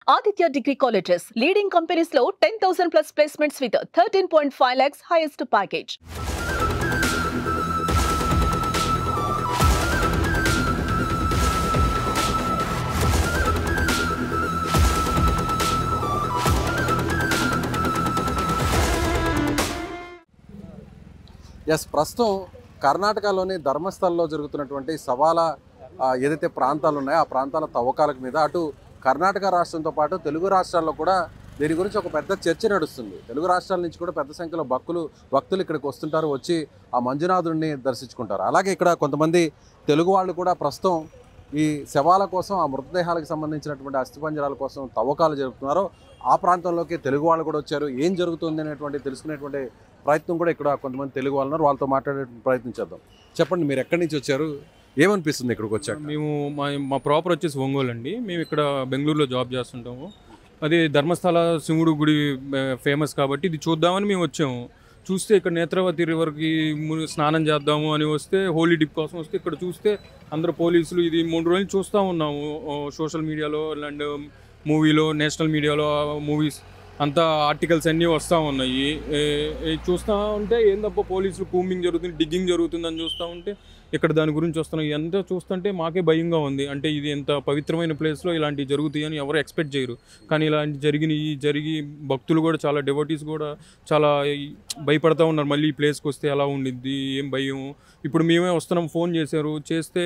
Aditya Degree Colleges, leading companies లో 10,000 plus placements with 13.5 lakhs highest package. Yes ప్రస్తుతం కర్ణాటకలోని ధర్మస్థల్లో జరుగుతున్నటువంటి సవాలా ఏదైతే ప్రాంతాలు ఉన్నాయో ఆ ప్రాంతాల తవ్వకాల మీద అటు కర్ణాటక రాష్ట్రంతో పాటు తెలుగు రాష్ట్రాల్లో కూడా దీని గురించి ఒక పెద్ద చర్చ నడుస్తుంది. తెలుగు రాష్ట్రాల నుంచి కూడా పెద్ద సంఖ్యలో భక్తులు ఇక్కడికి వస్తుంటారు, వచ్చి ఆ మంజునాథుడిని దర్శించుకుంటారు. అలాగే ఇక్కడ కొంతమంది తెలుగు వాళ్ళు కూడా ప్రస్తుతం ఈ శవాల కోసం, ఆ మృతదేహాలకు సంబంధించినటువంటి అస్థిపంజరాల కోసం తవ్వకాలు జరుపుతున్నారు. ఆ ప్రాంతంలోకి తెలుగు వాళ్ళు కూడా వచ్చారు. ఏం జరుగుతుంది అనేటువంటి తెలుసుకునేటువంటి ప్రయత్నం కూడా ఇక్కడ కొంతమంది తెలుగు వాళ్ళు ఉన్నారు. వాళ్ళతో మాట్లాడే ప్రయత్నం చేద్దాం. చెప్పండి, మీరు ఎక్కడి నుంచి వచ్చారు, ఏమనిపిస్తుంది ఇక్కడికి వచ్చాక? మేము మా ప్రాపర్ వచ్చేసి ఒంగోలు అండి. మేము ఇక్కడ బెంగళూరులో జాబ్ చేస్తుంటాము. అదే ధర్మస్థల శివుడు గుడి ఫేమస్ కాబట్టి ఇది చూద్దామని మేము వచ్చాము. చూస్తే ఇక్కడ నేత్రవతి రివర్కి స్నానం చేద్దాము అని వస్తే, హోలీ డిప్ కోసం వస్తే ఇక్కడ చూస్తే అందరూ పోలీసులు. ఇది 3 రోజులు చూస్తూ ఉన్నాము సోషల్ మీడియాలో అండ్ మూవీలో, నేషనల్ మీడియాలో మూవీస్ అంతా ఆర్టికల్స్ అన్నీ వస్తూ ఉన్నాయి. చూస్తూ ఉంటే ఏందబ్బా పోలీసులు కూంబింగ్ జరుగుతుంది, డిగ్గింగ్ జరుగుతుంది అని చూస్తూ ఉంటే ఇక్కడ దాని గురించి వస్తున్నాయి. ఎంత చూస్తుంటే మాకే భయంగా ఉంది. అంటే ఇది ఎంత పవిత్రమైన ప్లేస్లో ఇలాంటివి జరుగుతాయి అని ఎవరు ఎక్స్పెక్ట్ చేయరు. కానీ ఇలాంటి జరిగి భక్తులు కూడా చాలా డివోటీస్ కూడా చాలా భయపడతా ఉన్నారు. మళ్ళీ ఈ ప్లేస్కి వస్తే ఎలా ఉండిద్ది, ఏం భయం. ఇప్పుడు మేమే వస్తున్నాం, ఫోన్ చేస్తే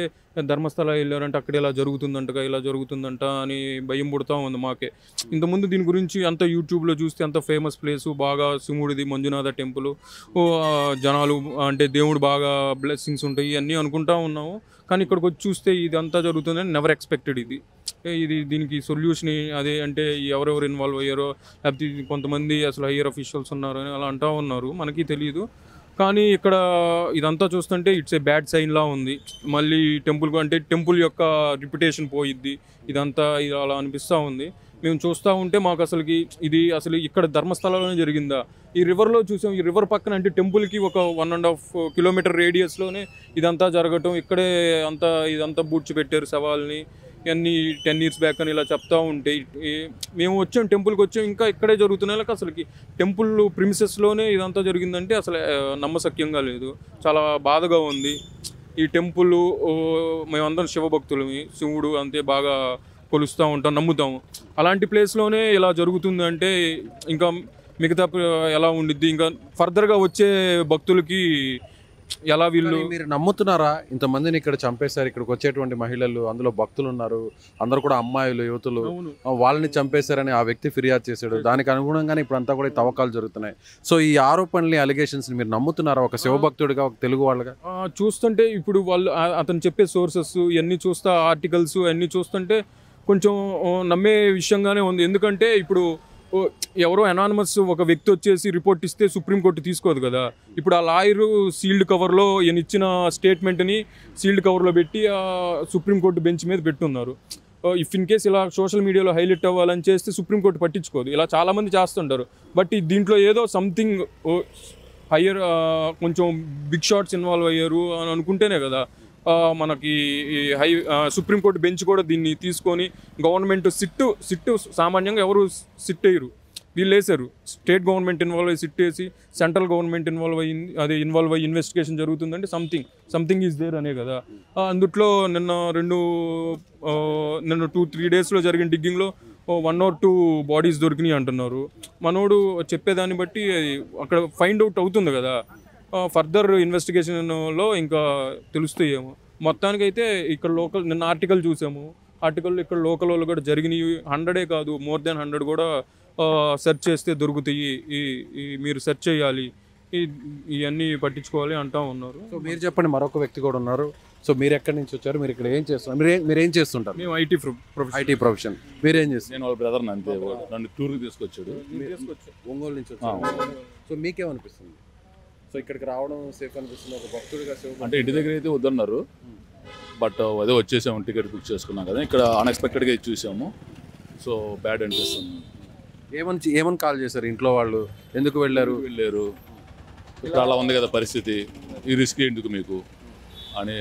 ధర్మస్థల వెళ్ళారంటే అక్కడ ఇలా జరుగుతుందంట అని భయం పుడతా ఉంది మాకే. ఇంతకుముందు దీని గురించి అంత యూట్యూబ్లో చూస్తే అంత ఫేమస్ ప్లేసు, బాగా శివుడిది మంజునాథ టెంపుల్, జనాలు అంటే దేవుడు బాగా బ్లెస్సింగ్స్ ఉంటాయి అన్నీ అనుకుంటా ఉన్నాము. కానీ ఇక్కడికి వచ్చి చూస్తే ఇదంతా జరుగుతుందని నెవర్ ఎక్స్పెక్టెడ్. దీనికి సొల్యూషన్ అదే అంటే ఎవరెవరు ఇన్వాల్వ్ అయ్యారో, లేకపోతే కొంతమంది అసలు హయ్యర్ అఫీషియల్స్ ఉన్నారు అని అలా అంటూ ఉన్నారు, మనకి తెలియదు. కానీ ఇక్కడ ఇదంతా చూస్తుంటే ఇట్స్ ఏ బ్యాడ్ సైన్లా ఉంది. మళ్ళీ టెంపుల్ యొక్క రిప్యుటేషన్ పోయిద్ది, ఇదంతా ఇది అలా అనిపిస్తూ ఉంది. మేము చూస్తూ ఉంటే మాకు ఇది ఇక్కడ ధర్మస్థలంలోనే జరిగిందా? ఈ రివర్లో చూసాం, ఈ రివర్ పక్కన అంటే టెంపుల్కి ఒక 1.5 కిలోమీటర్ రేడియస్లోనే ఇదంతా జరగటం. ఇక్కడే ఇదంతా బూడ్చిపెట్టారు శవాల్ని. అన్నీ 10 years బ్యాక్ అని ఇలా చెప్తా ఉంటే మేము వచ్చాం, టెంపుల్కి వచ్చాం, ఇంకా ఇక్కడే జరుగుతున్నాయి. టెంపుల్ ప్రిమిసెస్లోనే ఇదంతా జరిగిందంటే అసలు నమ్మశక్యంగా లేదు. చాలా బాధగా ఉంది. ఈ టెంపుల్ మేమందరం శివభక్తులమి, శివుడు అంతే బాగా కొలుస్తూ ఉంటాం, నమ్ముతాము. అలాంటి ప్లేస్లోనే ఇలా జరుగుతుంది అంటే ఇంకా మిగతా ఎలా ఉండిద్ది, ఇంకా ఫర్దర్గా వచ్చే భక్తులకి ఎలా వీళ్ళు. మీరు నమ్ముతున్నారా? ఇంతమందిని ఇక్కడ చంపేశారు, ఇక్కడికి వచ్చేటువంటి మహిళలు, అందులో భక్తులు ఉన్నారు, అందరూ కూడా అమ్మాయిలు, యువతులు, వాళ్ళని చంపేశారని ఆ వ్యక్తి ఫిర్యాదు చేశాడు. దానికి అనుగుణంగానే ఇప్పుడు అంతా కూడా తవ్వకాలు జరుగుతున్నాయి. సో ఈ ఆరోపణలు, అలిగేషన్స్ మీరు నమ్ముతున్నారా ఒక శివభక్తుడిగా, ఒక తెలుగు వాళ్ళగా? చూస్తుంటే ఇప్పుడు వాళ్ళు అతను చెప్పే సోర్సెస్ ఇవన్నీ చూస్తా, ఆర్టికల్స్ అన్నీ చూస్తుంటే కొంచెం నమ్మే విషయంగానే ఉంది. ఎందుకంటే ఇప్పుడు ఎవరో అనానిమస్ ఒక వ్యక్తి వచ్చేసి రిపోర్ట్ ఇస్తే సుప్రీంకోర్టు తీసుకోదు కదా. ఇప్పుడు ఆ లాయరు సీల్డ్ కవర్లో ఈయన ఇచ్చిన స్టేట్మెంట్ని సీల్డ్ కవర్లో పెట్టి సుప్రీంకోర్టు బెంచ్ మీద పెట్టున్నారు. ఇఫ్ ఇన్ కేస్ ఇలా సోషల్ మీడియాలో హైలైట్ అవ్వాలని చేస్తే సుప్రీంకోర్టు పట్టించుకోదు. ఇలా చాలామంది చేస్తుంటారు. బట్ దీంట్లో ఏదో సంథింగ్ హయ్యర్, కొంచెం బిగ్ షాట్స్ ఇన్వాల్వ్ అయ్యారు అని అనుకుంటేనే కదా మనకి సుప్రీంకోర్టు బెంచ్ కూడా దీన్ని తీసుకొని గవర్నమెంట్ సిట్టు సామాన్యంగా ఎవరు సిట్ అయ్యారు, వీళ్ళు వేశారు. స్టేట్ గవర్నమెంట్ ఇన్వాల్వ్ అయ్యి సిట్ వేసి, సెంట్రల్ గవర్నమెంట్ ఇన్వాల్వ్ అయ్యి ఇన్వెస్టిగేషన్ జరుగుతుందంటే సంథింగ్ ఈజ్ దేర్ అనే కదా. అందుట్లో నిన్న 2-3 డేస్లో జరిగిన డిగ్గింగ్లో 1 or 2 బాడీస్ దొరికినాయి అంటున్నారు. మనోడు చెప్పేదాన్ని బట్టి అక్కడ ఫైండ్ అవుట్ అవుతుంది కదా. ఫర్దర్ ఇన్వెస్టిగేషన్లో ఇంకా తెలుస్తాయేమో. మొత్తానికైతే ఇక్కడ నిన్న ఆర్టికల్ చూసాము. ఆర్టికల్లో ఇక్కడ లోకల్ వాళ్ళు కూడా జరిగినాయి 100 కాదు, మోర్ దెన్ 100 కూడా సెర్చ్ చేస్తే దొరుకుతాయి. మీరు సెర్చ్ చేయాలి, ఇవన్నీ పట్టించుకోవాలి అంటూ ఉన్నారు. సో మీరు చెప్పండి, మరొక వ్యక్తి కూడా ఉన్నారు. సో మీరు ఎక్కడి నుంచి వచ్చారు, మీరు ఇక్కడ ఏం చేస్తున్నారు, మీరు ఏం చేస్తుంటారు? మేము ఐటీ ప్రొఫెషన్. మీరేం చేస్తారు? నేను వాళ్ళ బ్రదర్ అంతే, నన్ను టూర్కి తీసుకొచ్చాడు. ఒంగోలు నుంచి వచ్చారు. సో మీకేమనిపిస్తుంది? సో ఇక్కడికి రావడం సేఫ్ అనిపిస్తుంది ఒక భక్తుడిగా? అంటే ఇంటి దగ్గర అయితే వద్దన్నారు, బట్ అదే వచ్చేసాము, టికెట్ బుక్ చేసుకున్నాం కదా. ఇక్కడ అన్ఎక్స్పెక్టెడ్గా చూసాము, సో బ్యాడ్ అనిపిస్తుంది. ఏమని కాల్ చేశారు ఇంట్లో వాళ్ళు? ఎందుకు వెళ్ళారు? ఇక్కడ అలా ఉంది కదా పరిస్థితి, ఈ రిస్క్ ఎందుకు మీకు అని.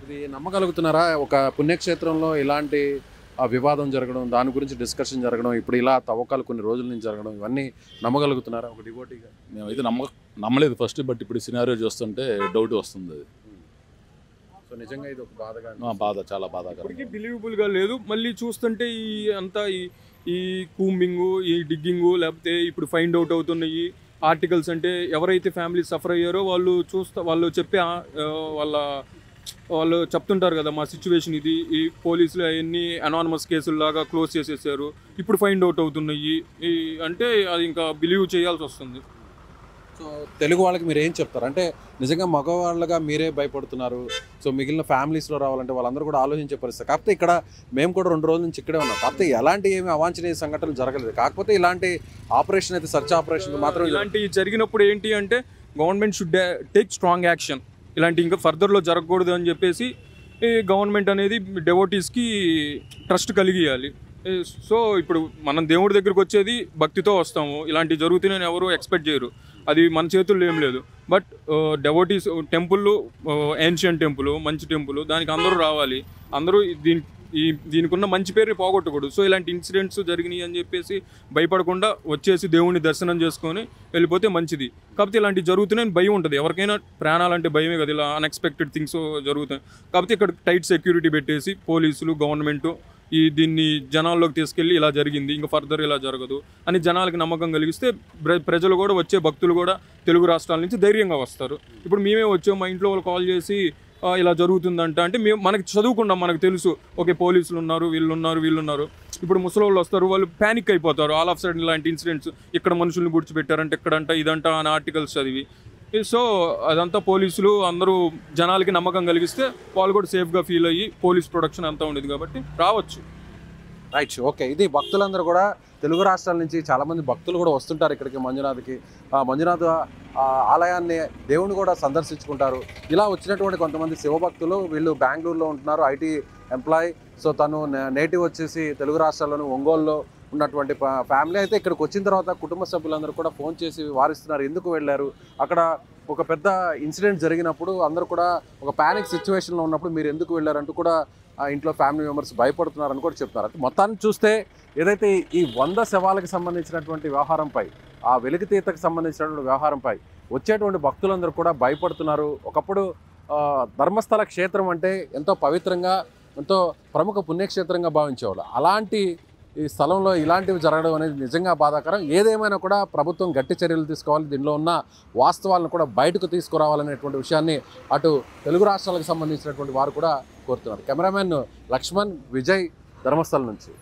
ఇది నమ్మగలుగుతున్నారా? ఒక పుణ్యక్షేత్రంలో ఇలాంటి ఆ వివాదం జరగడం, దాని గురించి డిస్కషన్ జరగడం, ఇప్పుడు ఇలా తవ్వకాలు కొన్ని రోజుల నుంచి జరగడం, ఇవన్నీ నమ్మగలుగుతున్నారా ఒక డివోటీగా? మేమైతే నమ్మలేదు ఫస్ట్, బట్ ఇప్పుడు సినారియో చూస్తుంటే డౌట్ వస్తుంది అది. సో నిజంగా ఇది ఒక బాధగా, బాధ, చాలా బాధాకరం. ఇప్పటికీ బిలీవబుల్గా లేదు. మళ్ళీ చూస్తుంటే ఈ అంతా ఈ కూంబింగు, ఈ డిగ్గింగు, లేకపోతే ఇప్పుడు ఫైండ్ అవుట్ అవుతున్నాయి ఆర్టికల్స్. అంటే ఎవరైతే ఫ్యామిలీ సఫర్ అయ్యారో వాళ్ళు చెప్పే వాళ్ళు చెప్తుంటారు కదా, మా సిచ్యువేషన్ ఇది, ఈ పోలీసులు అవన్నీ అనానమస్ కేసుల్లాగా క్లోజ్ చేసేసారు, ఇప్పుడు ఫైండ్ అవుట్ అవుతున్నాయి అంటే అది ఇంకా బిలీవ్ చేయాల్సి వస్తుంది. సో తెలుగు వాళ్ళకి మీరు ఏం చెప్తారు? అంటే నిజంగా మగవాళ్ళగా మీరే భయపడుతున్నారు, సో మిగిలిన ఫ్యామిలీస్లో రావాలంటే వాళ్ళందరూ కూడా ఆలోచించే పరిస్థితి. కాకపోతే ఇక్కడ మేము కూడా 2 రోజుల నుంచి ఇక్కడే ఉన్నాం, కాకపోతే ఎలాంటి ఏమి అవాంఛనీయ సంఘటనలు జరగలేదు. కాకపోతే ఇలాంటి ఆపరేషన్ అయితే, సర్చ్ ఆపరేషన్ మాత్రం ఇలాంటివి జరిగినప్పుడు ఏంటి అంటే government should take strong action. ఇలాంటి ఇంకా ఫర్దర్లో జరగకూడదు అని చెప్పేసి గవర్నమెంట్ అనేది డెవోటీస్కి ట్రస్ట్ కలిగియాలి. సో ఇప్పుడు మనం దేవుడి దగ్గరికి వచ్చేది భక్తితో వస్తాము, ఇలాంటివి జరుగుతున్నాయని ఎవరు ఎక్స్పెక్ట్ చేయరు, అది మన చేతుల్లో ఏం లేదు. But devotees temple, ancient temple, మంచి టెంపుల్, దానికి అందరూ రావాలి, అందరూ దీనికి ఉన్న మంచి పేరుని పోగొట్టకూడదు. సో ఇలాంటి ఇన్సిడెంట్స్ జరిగినాయి అని చెప్పేసి భయపడకుండా వచ్చేసి దేవుడిని దర్శనం చేసుకొని వెళ్ళిపోతే మంచిది. కాకపోతే ఇలాంటివి జరుగుతున్నాయని భయం ఉంటుంది ఎవరికైనా, ప్రాణాలంటే భయమే కదా, ఇలా అన్ఎక్స్పెక్టెడ్ థింగ్స్ జరుగుతాయి. కాకపోతే ఇక్కడ టైట్ సెక్యూరిటీ పెట్టేసి పోలీసులు, గవర్నమెంటు దీన్ని జనాల్లోకి తీసుకెళ్ళి ఇలా జరిగింది, ఇంకా ఫర్దర్ ఇలా జరగదు అని జనాలకి నమ్మకం కలిగిస్తే ప్రజలు కూడా, వచ్చే భక్తులు కూడా తెలుగు రాష్ట్రాల నుంచి ధైర్యంగా వస్తారు. ఇప్పుడు మేమే వచ్చాము, మా ఇంట్లో వాళ్ళు కాల్ చేసి ఇలా జరుగుతుందంట అంటే మనకి చదువుకుంటాం, మనకు తెలుసు, ఓకే పోలీసులు ఉన్నారు, వీళ్ళున్నారు. ఇప్పుడు ముసలోళ్ళు వస్తారు, వాళ్ళు ప్యానిక్ అయిపోతారు ఆల్ ఆఫ్ సడన్. ఇలాంటి ఇన్సిడెంట్స్, ఇక్కడ మనుషుల్ని గుడిచిపెట్టారంటే, ఇక్కడంట ఇదంట అని ఆర్టికల్స్ చదివి, సో అదంతా పోలీసులు అందరూ జనాలకి నమ్మకం కలిగిస్తే వాళ్ళు కూడా సేఫ్గా ఫీల్ అయ్యి పోలీస్ ప్రొటెక్షన్ అంతా ఉండేది కాబట్టి రావచ్చు. Right, okay. ఇది భక్తులందరూ కూడా తెలుగు రాష్ట్రాల నుంచి చాలామంది భక్తులు కూడా వస్తుంటారు ఇక్కడికి, మంజునాథ్కి. మంజునాథ ఆలయాన్ని, దేవుని కూడా సందర్శించుకుంటారు. ఇలా వచ్చినటువంటి కొంతమంది శివభక్తులు, వీళ్ళు బెంగళూరులో ఉంటున్నారు, ఐటీ ఎంప్లాయీ. సో తను నేటివ్ వచ్చేసి తెలుగు రాష్ట్రాల్లోని ఒంగోలులో ఉన్నటువంటి ఫ్యామిలీ. అయితే ఇక్కడికి వచ్చిన తర్వాత కుటుంబ సభ్యులందరూ కూడా ఫోన్ చేసి వారిస్తున్నారు, ఎందుకు వెళ్ళారు, అక్కడ ఒక పెద్ద ఇన్సిడెంట్ జరిగినప్పుడు అందరూ కూడా ఒక ప్యానిక్ సిచ్యువేషన్లో ఉన్నప్పుడు మీరు ఎందుకు వెళ్ళారంటూ కూడా ఇంట్లో ఫ్యామిలీ మెంబర్స్ భయపడుతున్నారని కూడా చెప్తున్నారు. అంటే మొత్తాన్ని చూస్తే ఏదైతే ఈ 100 శవాలకు సంబంధించినటువంటి వ్యవహారంపై, ఆ వెలికితీతకు సంబంధించినటువంటి వ్యవహారంపై వచ్చేటువంటి భక్తులందరూ కూడా భయపడుతున్నారు. ఒకప్పుడు ధర్మస్థల క్షేత్రం అంటే ఎంతో పవిత్రంగా, ఎంతో ప్రముఖ పుణ్యక్షేత్రంగా భావించేవాళ్ళు. అలాంటి ఈ స్థలంలో ఇలాంటివి జరగడం అనేది నిజంగా బాధాకరం. ఏదేమైనా కూడా ప్రభుత్వం గట్టి చర్యలు తీసుకోవాలి, దీనిలో ఉన్న వాస్తవాలను కూడా బయటకు తీసుకురావాలనేటువంటి విషయాన్ని అటు తెలుగు రాష్ట్రాలకు సంబంధించినటువంటి వారు కూడా కోరుతున్నారు. కెమెరామెన్ లక్ష్మణ్, విజయ్, ధర్మస్థలం నుంచి.